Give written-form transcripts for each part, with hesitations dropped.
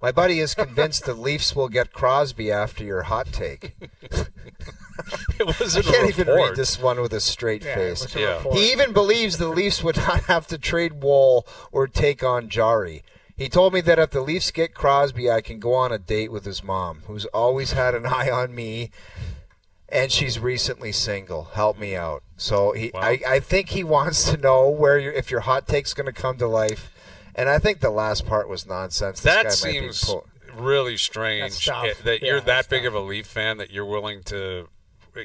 My buddy is convinced the Leafs will get Crosby after your hot take. It I wasn't can't a even report. read this one with a straight face. It was a Yeah. report. He even believes the Leafs would not have to trade Woll or take on Jari. He told me that if the Leafs get Crosby, I can go on a date with his mom, who's always had an eye on me, and she's recently single. Help me out. So I think he wants to know if your hot take's going to come to life. And I think the last part was nonsense. This That guy might be seems really strange That's tough. that Yeah, you're that's that big tough. of a Leaf fan that you're willing to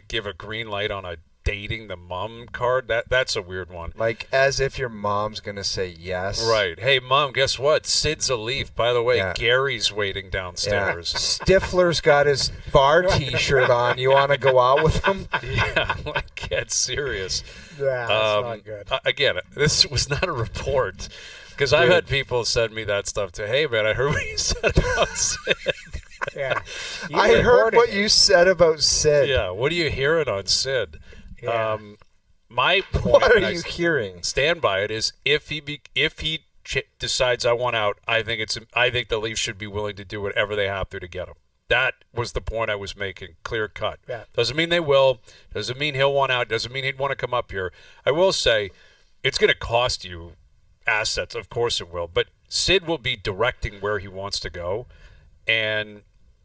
give a green light on a dating the mom card. That's a weird one. like as if your mom's going to say yes. Right. Hey, Mom, guess what? Sid's a Leaf. By the way, Yeah. Gary's waiting Yeah. downstairs. Stifler's got his bar T-shirt on. You want to go out with him? Yeah, like, get serious. Yeah, that's not good. Again, this was not a report. Because I've had people send me that stuff too. Hey, man, I heard what you said about Sid. Yeah. You I heard reported what it. you said about Sid. Yeah, what are you hearing on Sid? Yeah. My point, What and are I you hearing? stand by it, is if he decides I want out, I think the Leafs should be willing to do whatever they have to get him. That was the point I was making, clear cut. Yeah. Doesn't mean they will. Doesn't mean he'll want out. Doesn't mean he'd want to come up here. I will say, it's going to cost you assets. Of course it will. But Sid will be directing where he wants to go, and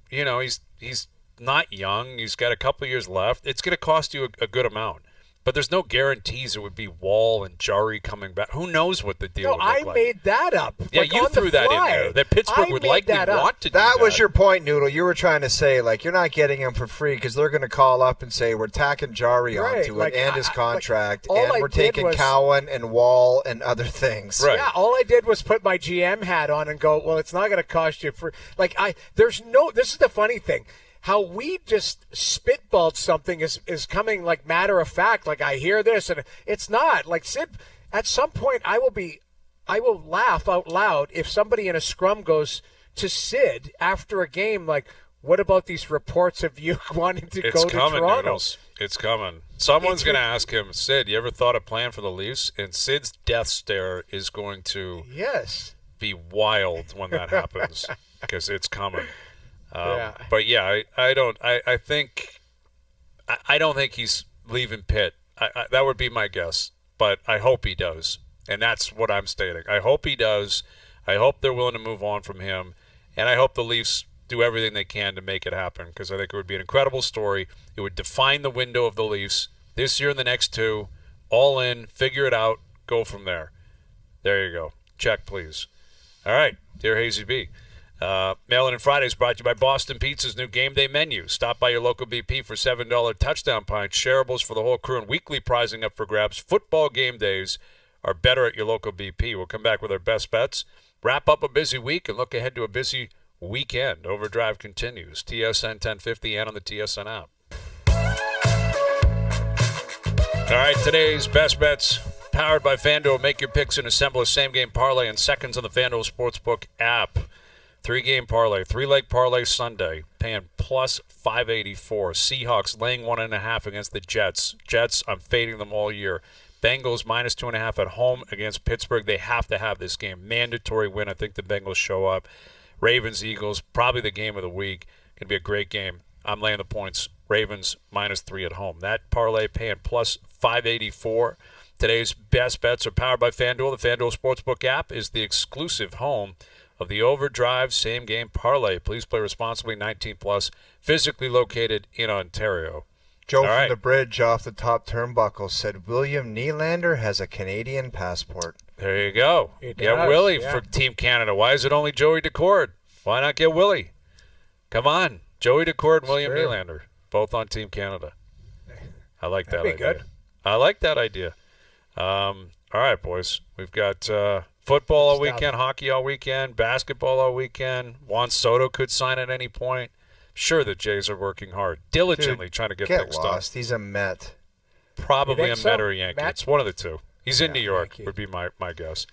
he's not young. He's got a couple years left. It's going to cost you a good amount. But there's no guarantees it would be Wall and Jari coming back. Who knows what the deal No, would look I like. made that up. Yeah, like, you on the threw that in fly. there. That Pittsburgh I would made likely that up. want to do That was that. your point, Noodle. You were trying to say, like, you're not getting him for free because they're going to call up and say we're tacking Jari Right, onto like, it and his like, contract, all and I we're did taking was- Cowan and Wall and other things. Right. Yeah, all I did was put my GM hat on and go, well, it's not going to cost you for this is the funny thing. How we just spitballed something is coming like matter of fact. Like I hear this and it's not. Like Sid, at some point I will laugh out loud if somebody in a scrum goes to Sid after a game like, what about these reports of you wanting to It's go to coming, Toronto? Noodles. It's coming. Someone's going to ask him, Sid, you ever thought of plan for the Leafs? And Sid's death stare is going to Yes. be wild when that happens because it's coming. Yeah. But yeah, I don't think he's leaving Pitt. That would be my guess, but I hope he does, and that's what I'm stating. I hope he does. I hope they're willing to move on from him, and I hope the Leafs do everything they can to make it happen because I think it would be an incredible story. It would define the window of the Leafs this year and the next two. All in, figure it out, go from there. There you go. Check, please. All right, dear Hazy B. Mail-In and Fridays brought to you by Boston Pizza's new game day menu. Stop by your local BP for $7 touchdown pints, shareables for the whole crew, and weekly prizing up for grabs. Football game days are better at your local BP. We'll come back with our best bets, wrap up a busy week, and look ahead to a busy weekend. Overdrive continues. TSN 1050 and on the TSN app. All right, today's best bets powered by FanDuel. Make your picks and assemble a same-game parlay in seconds on the FanDuel Sportsbook app. 3-game parlay, 3-leg parlay Sunday, paying plus 584. Seahawks laying 1.5 against the Jets. Jets, I'm fading them all year. Bengals minus 2.5 at home against Pittsburgh. They have to have this game. Mandatory win. I think the Bengals show up. Ravens, Eagles, probably the game of the week. Going to be a great game. I'm laying the points. Ravens minus 3 at home. That parlay paying plus 584. Today's best bets are powered by FanDuel. The FanDuel Sportsbook app is the exclusive home of the Overdrive same-game parlay. Please play responsibly, 19 plus, physically located in Ontario. Joe All from right. the bridge off the top turnbuckle said William Nylander has a Canadian passport. There you go. It Get does, Willie yeah. for Team Canada. Why is it only Joey Decord? Why not get Willie? Come on. Joey Decord and William Sure. Nylander, both on Team Canada. I like that That'd be idea. good. I like that idea. All right, boys. We've got football all Good stuff. weekend, hockey all weekend, basketball all weekend. Juan Soto could sign at any point. Sure, the Jays are working hard, diligently trying to get Get things lost. He's a Met. done. Probably You a think so? Met or a Yankee. Met? It's one of the two. He's in Yeah, New York, Yankee. would be my guess.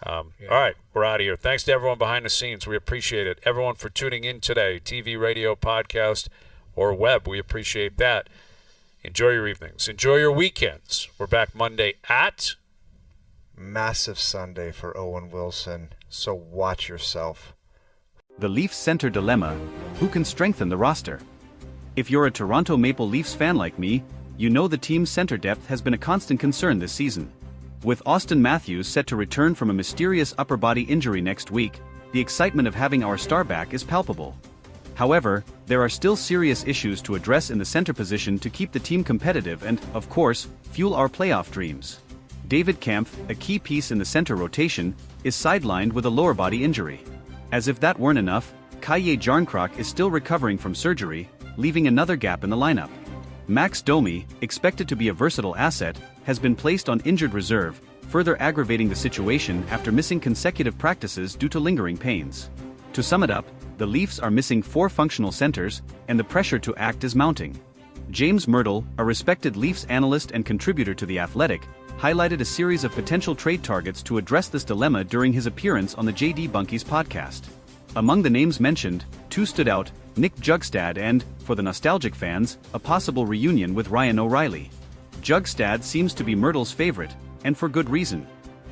All right, we're out of here. Thanks to everyone behind the scenes. We appreciate it. Everyone for tuning in today, TV, radio, podcast, or web. We appreciate that. Enjoy your evenings. Enjoy your weekends. We're back Monday at Massive Sunday for Owen Wilson, so watch yourself. The Leafs center dilemma: who can strengthen the roster? If you're a Toronto Maple Leafs fan like me, you know the team's center depth has been a constant concern this season. With Auston Matthews set to return from a mysterious upper body injury next week, the excitement of having our star back is palpable. However, there are still serious issues to address in the center position to keep the team competitive and, of course, fuel our playoff dreams. David Kampf, a key piece in the center rotation, is sidelined with a lower body injury. As if that weren't enough, Kalle Jarnkrok is still recovering from surgery, leaving another gap in the lineup. Max Domi, expected to be a versatile asset, has been placed on injured reserve, further aggravating the situation after missing consecutive practices due to lingering pains. To sum it up, the Leafs are missing 4 functional centers, and the pressure to act is mounting. James Mirtle, a respected Leafs analyst and contributor to The Athletic, highlighted a series of potential trade targets to address this dilemma during his appearance on the J.D. Bunke's podcast. Among the names mentioned, 2 stood out: Nick Jugstad and, for the nostalgic fans, a possible reunion with Ryan O'Reilly. Jugstad seems to be Mirtle's favorite, and for good reason.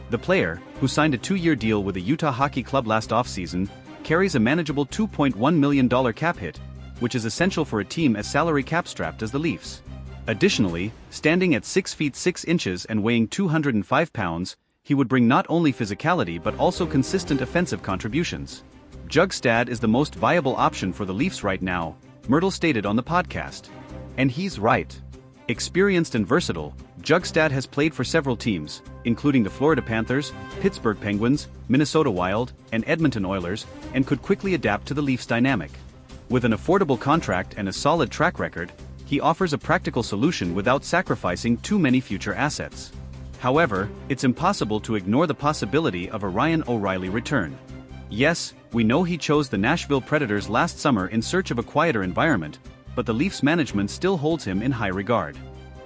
The player, who signed a 2-year deal with the Utah Hockey Club last offseason, carries a manageable $2.1 million cap hit, which is essential for a team as salary cap-strapped as the Leafs. Additionally, standing at 6 feet 6 inches and weighing 205 pounds, he would bring not only physicality but also consistent offensive contributions. Jugstad is the most viable option for the Leafs right now, Mirtle stated on the podcast. And he's right. Experienced and versatile, Jugstad has played for several teams, including the Florida Panthers, Pittsburgh Penguins, Minnesota Wild, and Edmonton Oilers, and could quickly adapt to the Leafs' dynamic. With an affordable contract and a solid track record, he offers a practical solution without sacrificing too many future assets. However, it's impossible to ignore the possibility of a Ryan O'Reilly return. Yes, we know he chose the Nashville Predators last summer in search of a quieter environment, but the Leafs management still holds him in high regard.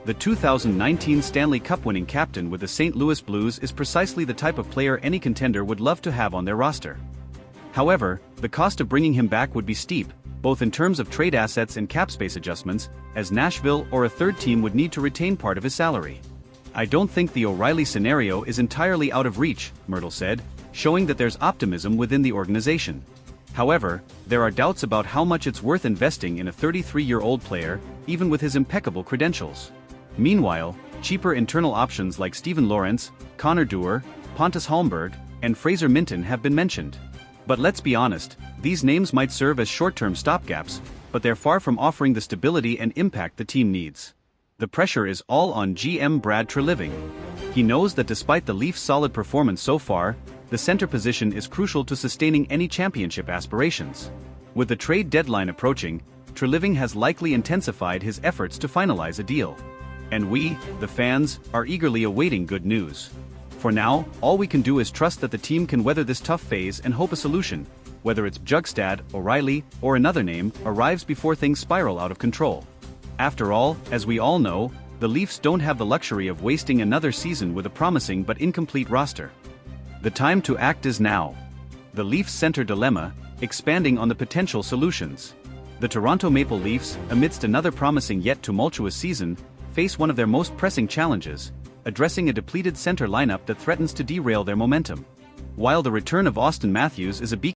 The 2019 Stanley Cup-winning captain with the St. Louis Blues is precisely the type of player any contender would love to have on their roster. However, the cost of bringing him back would be steep, both in terms of trade assets and cap space adjustments, as Nashville or a third team would need to retain part of his salary. I don't think the O'Reilly scenario is entirely out of reach, Mirtle said, showing that there's optimism within the organization. However, there are doubts about how much it's worth investing in a 33-year-old player, even with his impeccable credentials. Meanwhile, cheaper internal options like Steven Lorentz, Connor Dewar, Pontus Holmberg, and Fraser Minton have been mentioned. But let's be honest, these names might serve as short-term stopgaps, but they're far from offering the stability and impact the team needs. The pressure is all on GM Brad Treliving. He knows that despite the Leafs' solid performance so far, the center position is crucial to sustaining any championship aspirations. With the trade deadline approaching, Treliving has likely intensified his efforts to finalize a deal. And we, the fans, are eagerly awaiting good news. For now, all we can do is trust that the team can weather this tough phase and hope a solution, whether it's Jugstad, O'Reilly, or another name, arrives before things spiral out of control. After all, as we all know, the Leafs don't have the luxury of wasting another season with a promising but incomplete roster. The time to act is now. The Leafs center dilemma, expanding on the potential solutions. The Toronto Maple Leafs, amidst another promising yet tumultuous season, face one of their most pressing challenges, addressing a depleted center lineup that threatens to derail their momentum. While the return of Auston Matthews is a beacon